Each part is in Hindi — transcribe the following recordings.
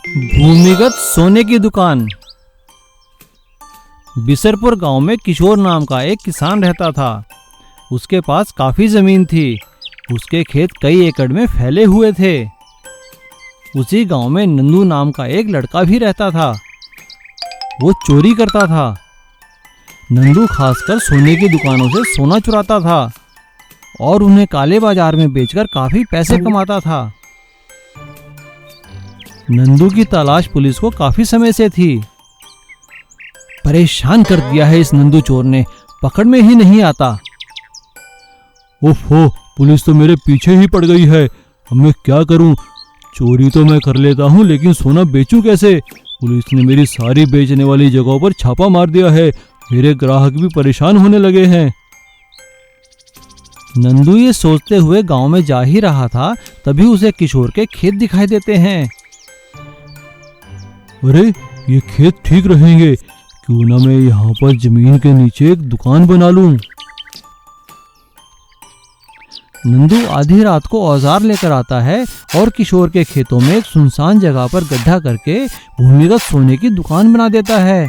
भूमिगत सोने की दुकान। बिसरपुर गांव में किशोर नाम का एक किसान रहता था। उसके पास काफी जमीन थी। उसके खेत कई एकड़ में फैले हुए थे। उसी गांव में नंदू नाम का एक लड़का भी रहता था। वो चोरी करता था। नंदू खासकर सोने की दुकानों से सोना चुराता था और उन्हें काले बाजार में बेचकर काफी पैसे कमाता था। नंदू की तलाश पुलिस को काफी समय से थी। परेशान कर दिया है इस नंदू चोर ने, पकड़ में ही नहीं आता। ओफो, पुलिस तो मेरे पीछे ही पड़ गई है। अब मैं क्या करूं? चोरी तो मैं कर लेता हूं, लेकिन सोना बेचूं कैसे? पुलिस ने मेरी सारी बेचने वाली जगहों पर छापा मार दिया है। मेरे ग्राहक भी परेशान होने लगे हैं। नंदू ये सोचते हुए गांव में जा ही रहा था, तभी उसे किशोर के खेत दिखाई देते हैं। अरे, ये खेत ठीक रहेंगे। क्यों ना मैं यहाँ पर जमीन के नीचे एक दुकान बना लूं। नंदू आधी रात को औजार लेकर आता है और किशोर के खेतों में एक सुनसान जगह पर गड्ढा करके भूमिगत सोने की दुकान बना देता है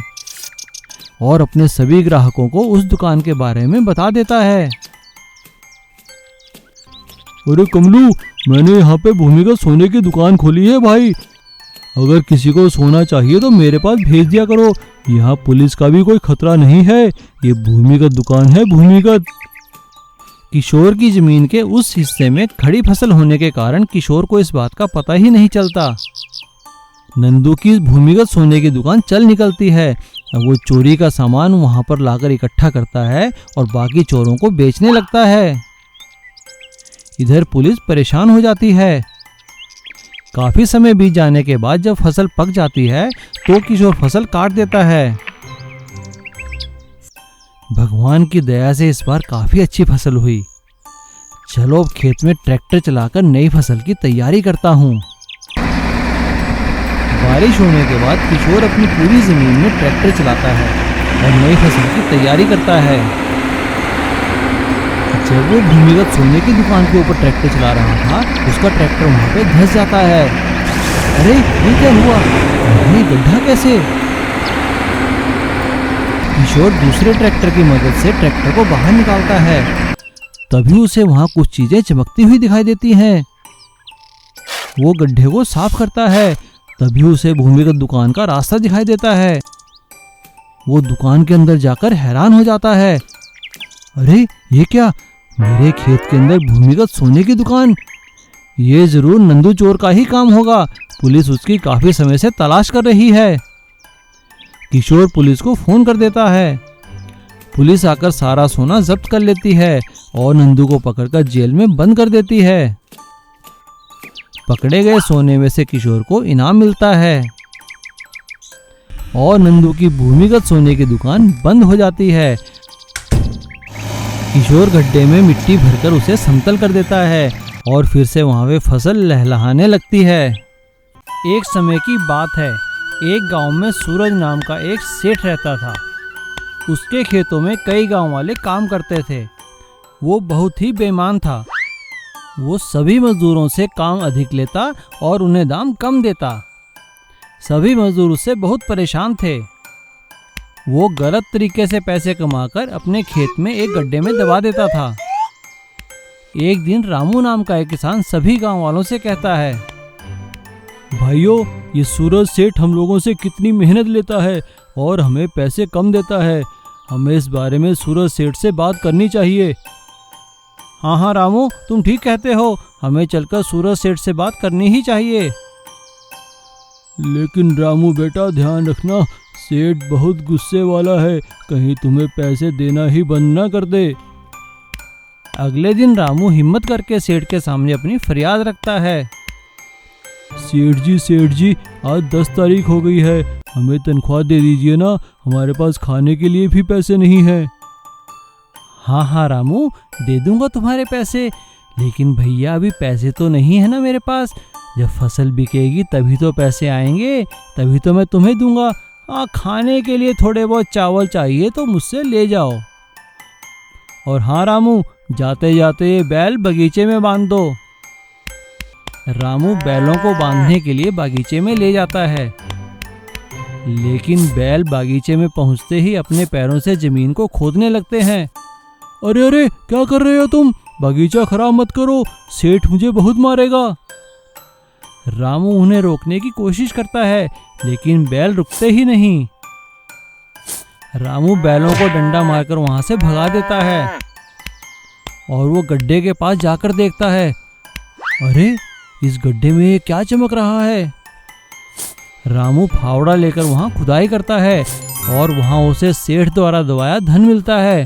और अपने सभी ग्राहकों को उस दुकान के बारे में बता देता है। अरे कमलू, मैंने यहाँ पे भूमिगत सोने की दुकान खोली है भाई। अगर किसी को सोना चाहिए तो मेरे पास भेज दिया करो। यहाँ पुलिस का भी कोई खतरा नहीं है। ये भूमिगत दुकान है, भूमिगत। किशोर की जमीन के उस हिस्से में खड़ी फसल होने के कारण किशोर को इस बात का पता ही नहीं चलता। नंदू की भूमिगत सोने की दुकान चल निकलती है। अब वो चोरी का सामान वहां पर लाकर इकट्ठा करता है और बाकी चोरों को बेचने लगता है। इधर पुलिस परेशान हो जाती है। काफी समय बीत जाने के बाद जब फसल पक जाती है तो किशोर फसल काट देता है। भगवान की दया से इस बार काफी अच्छी फसल हुई। चलो अब खेत में ट्रैक्टर चलाकर नई फसल की तैयारी करता हूँ। बारिश होने के बाद किशोर अपनी पूरी जमीन में ट्रैक्टर चलाता है और नई फसल की तैयारी करता है। जब वो भूमिगत सोने की दुकान के ऊपर ट्रैक्टर चला रहा था, उसका ट्रैक्टर वहां पे धंस जाता है। अरे, ये क्या हुआ? ये गड्ढा कैसे? किशोर दूसरे ट्रैक्टर की मदद से ट्रैक्टर को बाहर निकालता है। तभी उसे वहां कुछ चीजें चमकती हुई दिखाई देती हैं। वो गड्ढे को साफ करता है। तभी उसे भूमिगत दुकान का रास्ता दिखाई देता है। वो दुकान के अंदर जाकर हैरान हो जाता है। अरे, ये क्या? मेरे खेत के अंदर भूमिगत सोने की दुकान। ये जरूर नंदू चोर का ही काम होगा। पुलिस उसकी काफी समय से तलाश कर रही है। किशोर पुलिस को फोन कर देता है। पुलिस आकर सारा सोना जब्त कर लेती है और नंदू को पकड़कर जेल में बंद कर देती है। पकड़े गए सोने में से किशोर को इनाम मिलता है और नंदू की भूमिगत सोने की दुकान बंद हो जाती है। किशोर गड्ढे में मिट्टी भरकर उसे समतल कर देता है और फिर से वहां पे फसल लहलहाने लगती है। एक समय की बात है, एक गांव में सूरज नाम का एक सेठ रहता था। उसके खेतों में कई गांव वाले काम करते थे। वो बहुत ही बेईमान था। वो सभी मजदूरों से काम अधिक लेता और उन्हें दाम कम देता। सभी मजदूर उससे बहुत परेशान थे। वो गलत तरीके से पैसे कमाकर अपने खेत में एक गड्ढे में दबा देता था। एक दिन रामू नाम का एक किसान सभी गांव वालों से कहता है, भाइयों, ये सूरज सेठ हम लोगों से कितनी मेहनत लेता है और हमें पैसे कम देता है। हमें इस बारे में सूरज सेठ से बात करनी चाहिए। हाँ रामू, तुम ठीक कहते हो। हमें चलकर सूरज सेठ से बात करनी ही चाहिए। लेकिन रामू बेटा, ध्यान रखना, सेठ बहुत गुस्से वाला है। कहीं तुम्हें पैसे देना ही बंद ना कर दे। अगले दिन रामू हिम्मत करके सेठ के सामने अपनी फरियाद रखता है। सेठ जी, आज 10 तारीख हो गई है। हमें तनख्वाह दे दीजिए ना, हमारे पास खाने के लिए भी पैसे नहीं है। हाँ रामू, दे दूंगा तुम्हारे पैसे, लेकिन भैया अभी पैसे तो नहीं है ना मेरे पास। जब फसल बिकेगी तभी तो पैसे आएंगे, तभी तो मैं तुम्हें दूंगा। खाने के लिए थोड़े बहुत चावल चाहिए तो मुझसे ले जाओ। और हाँ रामू, जाते जाते ये बैल बगीचे में बांध दो। रामू बैलों को बांधने के लिए बागीचे में ले जाता है, लेकिन बैल बागीचे में पहुंचते ही अपने पैरों से जमीन को खोदने लगते हैं। अरे अरे, क्या कर रहे हो तुम? बागीचा खराब मत करो, सेठ मुझे बहुत मारेगा। रामू उन्हें रोकने की कोशिश करता है, लेकिन बैल रुकते ही नहीं। रामू बैलों को डंडा मारकर वहां से भगा देता है और वो गड्ढे के पास जाकर देखता है। अरे, इस गड्ढे में ये क्या चमक रहा है? रामू फावड़ा लेकर वहां खुदाई करता है और वहां उसे सेठ द्वारा दबाया धन मिलता है।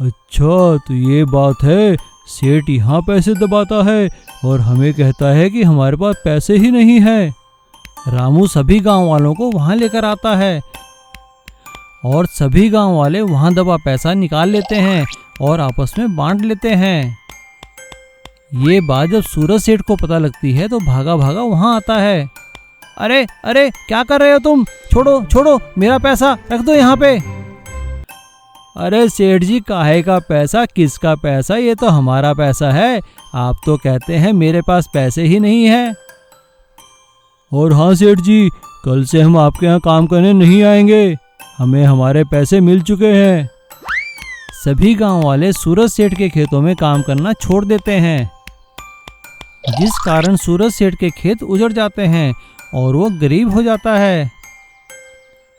अच्छा, तो ये बात है, सेठ यहाँ पैसे दबाता है और हमें कहता है कि हमारे पास पैसे ही नहीं है। रामू सभी गांव वालों को वहां लेकर आता है और सभी गांव वाले वहां दबा पैसा निकाल लेते हैं और आपस में बांट लेते हैं। ये बात जब सूरज सेठ को पता लगती है तो भागा भागा वहां आता है। अरे अरे, क्या कर रहे हो तुम? छोड़ो छोड़ो, मेरा पैसा रख दो यहाँ पे। अरे सेठ जी, काहे का पैसा, किसका पैसा? ये तो हमारा पैसा है। आप तो कहते हैं मेरे पास पैसे ही नहीं है। और हाँ सेठ जी, कल से हम आपके यहाँ काम करने नहीं आएंगे, हमें हमारे पैसे मिल चुके हैं। सभी गांव वाले सूरज सेठ के खेतों में काम करना छोड़ देते हैं, जिस कारण सूरज सेठ के खेत उजड़ जाते हैं और वो गरीब हो जाता है।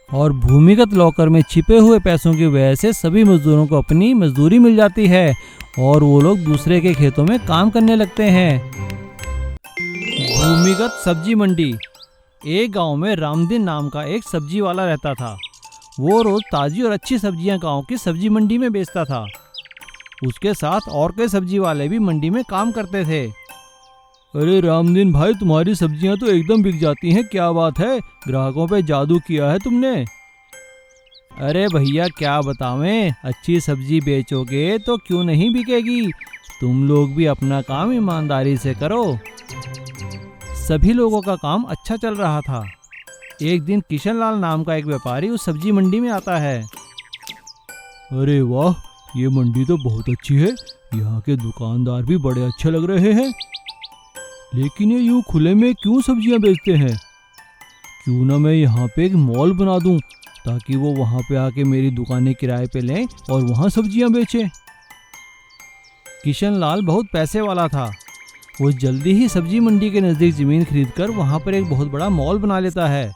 और भूमिगत लॉकर में छिपे हुए पैसों की वजह से सभी मजदूरों को अपनी मजदूरी मिल जाती है और वो लोग दूसरे के खेतों में काम करने लगते हैं। भूमिगत सब्जी मंडी। एक गांव में रामदीन नाम का एक सब्जी वाला रहता था। वो रोज ताजी और अच्छी सब्जियां गांव की सब्जी मंडी में बेचता था। उसके साथ और कई सब्जी वाले भी मंडी में काम करते थे। अरे रामदीन भाई, तुम्हारी सब्जियां तो एकदम बिक जाती हैं, क्या बात है? ग्राहकों पे जादू किया है तुमने। अरे भैया, क्या बतावें, अच्छी सब्जी बेचोगे तो क्यों नहीं बिकेगी। तुम लोग भी अपना काम ईमानदारी से करो। सभी लोगों का काम अच्छा चल रहा था। एक दिन किशनलाल नाम का एक व्यापारी उस सब्जी मंडी में आता है। अरे वाह, ये मंडी तो बहुत अच्छी है, यहाँ के दुकानदार भी बड़े अच्छे लग रहे हैं, लेकिन ये यूं खुले में क्यों सब्जियां बेचते हैं? क्यों ना मैं यहाँ पे एक मॉल बना दूं, ताकि वो वहाँ पे आके मेरी दुकानें किराए पे लें और वहाँ सब्जियां बेचें। किशनलाल बहुत पैसे वाला था। वो जल्दी ही सब्जी मंडी के नज़दीक ज़मीन खरीदकर वहाँ पर एक बहुत बड़ा मॉल बना लेता है।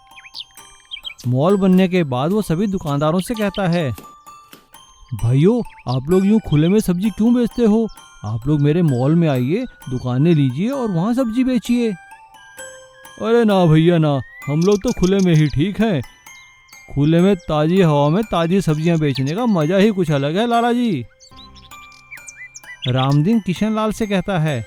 मॉल बनने के बाद वो सभी दुकानदारों से कहता है, भाइयों, आप लोग यूं खुले में सब्जी क्यों बेचते हो? आप लोग मेरे मॉल में आइए, दुकानें लीजिए और वहाँ सब्जी बेचिए। अरे ना भैया ना, हम लोग तो खुले में ही ठीक हैं। खुले में ताज़ी हवा में ताज़ी सब्जियां बेचने का मज़ा ही कुछ अलग है लाला जी। रामदीन किशनलाल से कहता है,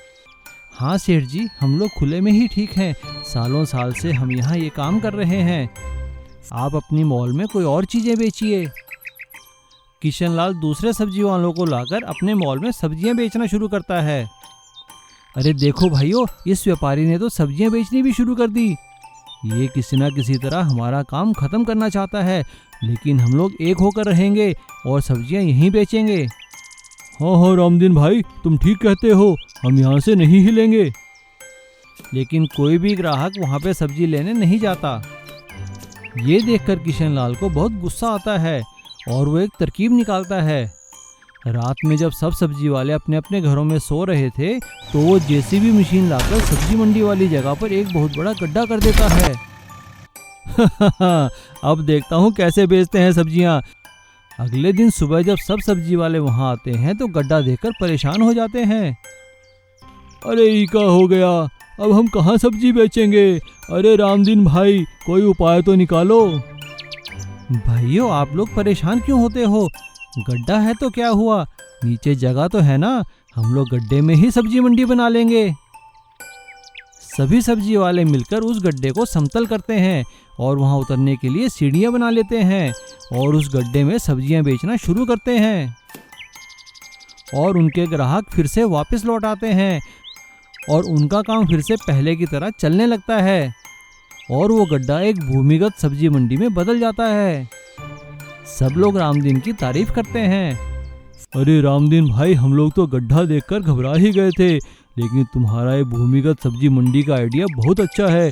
हाँ सेठ जी, हम लोग खुले में ही ठीक हैं, सालों साल से हम यहाँ ये काम कर रहे हैं। आप अपनी मॉल में कोई और चीज़ें बेचिए। किशनलाल दूसरे सब्जी वालों को लाकर अपने मॉल में सब्जियां बेचना शुरू करता है। अरे देखो भाइयों, इस व्यापारी ने तो सब्जियां बेचनी भी शुरू कर दी। ये किसी न किसी तरह हमारा काम खत्म करना चाहता है, लेकिन हम लोग एक होकर रहेंगे और सब्जियां यहीं बेचेंगे। हाँ रामदीन भाई, तुम ठीक कहते हो, हम यहाँ से नहीं हिलेंगे। लेकिन कोई भी ग्राहक वहाँ पे सब्जी लेने नहीं जाता। ये देखकर किशनलाल को बहुत गुस्सा आता है और वो एक तरकीब निकालता है। रात में जब सब सब्जी वाले अपने अपने घरों में सो रहे थे, तो वो जेसीबी मशीन लाकर सब्जी मंडी वाली जगह पर एक बहुत बड़ा गड्ढा कर देता है। अब देखता हूँ कैसे बेचते हैं सब्जियाँ। अगले दिन सुबह जब सब सब्जी वाले वहाँ आते हैं तो गड्ढा देखकर परेशान हो जाते हैं। अरे ई का हो गया, अब हम कहाँ सब्जी बेचेंगे? अरे रामदीन भाई, कोई उपाय तो निकालो। भाइयों, आप लोग परेशान क्यों होते हो? गड्ढा है तो क्या हुआ, नीचे जगह तो है ना, हम लोग गड्ढे में ही सब्जी मंडी बना लेंगे। सभी सब्जी वाले मिलकर उस गड्ढे को समतल करते हैं और वहां उतरने के लिए सीढ़ियां बना लेते हैं और उस गड्ढे में सब्जियां बेचना शुरू करते हैं। और उनके ग्राहक फिर से वापस लौट आते हैं और उनका काम फिर से पहले की तरह चलने लगता है और वो गड्ढा एक भूमिगत सब्जी मंडी में बदल जाता है। सब लोग रामदीन की तारीफ करते हैं। अरे रामदीन भाई, हम लोग तो गड्ढा देखकर घबरा ही गए थे, लेकिन तुम्हारा ये भूमिगत सब्जी मंडी का आइडिया बहुत अच्छा है।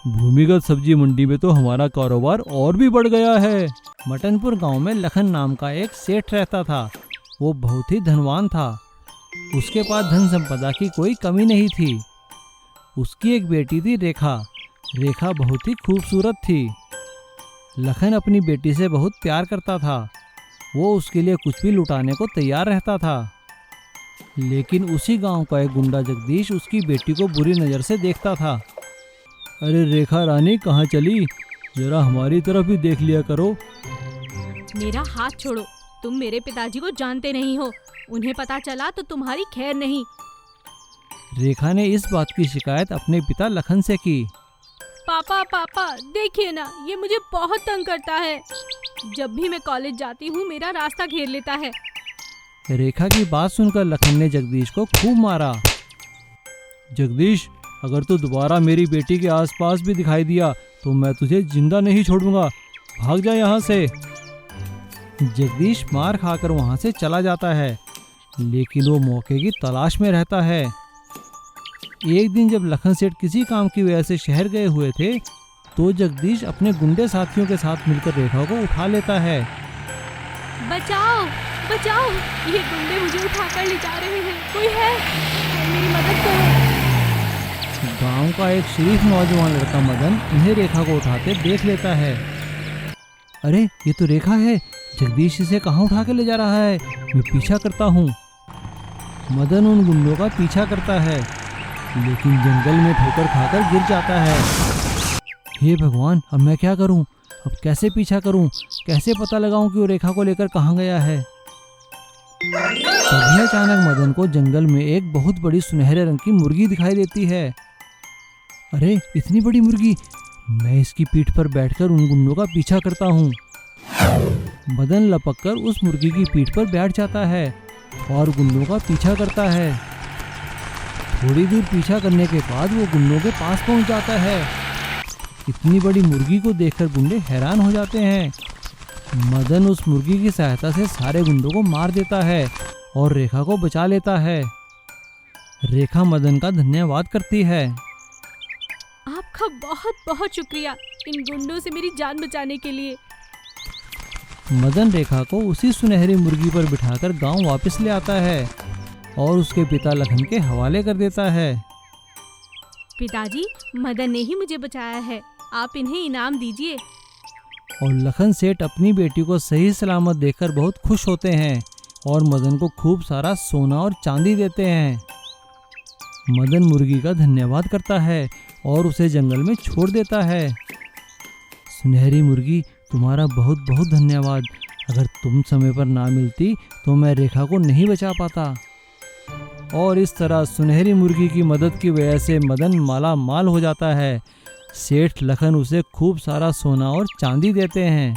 भूमिगत सब्जी मंडी में तो हमारा कारोबार और भी बढ़ गया है। मटनपुर गांव में लखन नाम का एक सेठ रहता था। वो बहुत ही धनवान था। उसके पास धन संपदा की कोई कमी नहीं थी। उसकी एक बेटी थी रेखा। रेखा बहुत ही खूबसूरत थी। लखन अपनी बेटी से बहुत प्यार करता था। वो उसके लिए कुछ भी लुटाने को तैयार रहता था। लेकिन उसी गांव का एक गुंडा जगदीश उसकी बेटी को बुरी नज़र से देखता था। अरे रेखा रानी कहाँ चली, जरा हमारी तरफ भी देख लिया करो। मेरा हाथ छोड़ो, तुम मेरे पिताजी को जानते नहीं हो। उन्हें पता चला तो तुम्हारी खैर नहीं। रेखा ने इस बात की शिकायत अपने पिता लखन से की। पापा पापा देखिए ना, ये मुझे बहुत तंग करता है। जब भी मैं कॉलेज जाती हूँ मेरा रास्ता घेर लेता है। रेखा की बात सुनकर लखन ने जगदीश को खूब मारा। जगदीश, अगर तू दोबारा मेरी बेटी के आसपास भी दिखाई दिया तो मैं तुझे जिंदा नहीं छोड़ूंगा। भाग जा यहाँ से। जगदीश मार खाकर वहाँ से चला जाता है, लेकिन वो मौके की तलाश में रहता है। एक दिन जब लखन सेठ किसी काम की वजह से शहर गए हुए थे तो जगदीश अपने गुंडे साथियों के साथ मिलकर रेखा को उठा लेता है। बचाओ बचाओ, ये गुंडे मुझे उठाकर ले जा रहे हैं। कोई है, कोई मेरी मदद करो। गांव का एक शरीफ नौजवान लड़का मदन उन्हें रेखा को उठाते देख लेता है। अरे ये तो रेखा है। जगदीश इसे कहाँ उठा के ले जा रहा है? मैं पीछा करता हूँ। मदन उन गुंडों का पीछा करता है, लेकिन जंगल में ठोकर खाकर गिर जाता है। हे भगवान, अब मैं क्या करूं? अब कैसे पीछा करूं? कैसे पता लगाऊं कि वो रेखा को लेकर कहां गया है? तभी अचानक मदन को जंगल में एक बहुत बड़ी सुनहरे रंग की मुर्गी दिखाई देती है। अरे इतनी बड़ी मुर्गी! मैं इसकी पीठ पर बैठकर उन गुंडों का पीछा करता हूँ। मदन लपककर उस मुर्गी की पीठ पर बैठ जाता है और गुंडों का पीछा करता है। थोड़ी दूर पीछा करने के बाद वो गुंडों के पास पहुंच जाता है। इतनी बड़ी मुर्गी को देखकर गुंडे हैरान हो जाते हैं। मदन उस मुर्गी की सहायता से सारे गुंडों को मार देता है और रेखा को बचा लेता है। रेखा मदन का धन्यवाद करती है। आपका बहुत बहुत शुक्रिया इन गुंडों से मेरी जान बचाने के लिए। मदन रेखा को उसी सुनहरी मुर्गी पर बिठाकर गांव वापस ले आता है और उसके पिता लखन के हवाले कर देता है। पिताजी, मदन ने ही मुझे बचाया है, आप इन्हें इनाम दीजिए। और लखन सेठ अपनी बेटी को सही सलामत देखकर बहुत खुश होते हैं और मदन को खूब सारा सोना और चांदी देते हैं। मदन मुर्गी का धन्यवाद करता है और उसे जंगल में छोड़ देता है। सुनहरी मुर्गी, तुम्हारा बहुत बहुत धन्यवाद। अगर तुम समय पर ना मिलती तो मैं रेखा को नहीं बचा पाता। और इस तरह सुनहरी मुर्गी की मदद की वजह से मदन माला माल हो जाता है। सेठ लखन उसे खूब सारा सोना और चांदी देते हैं।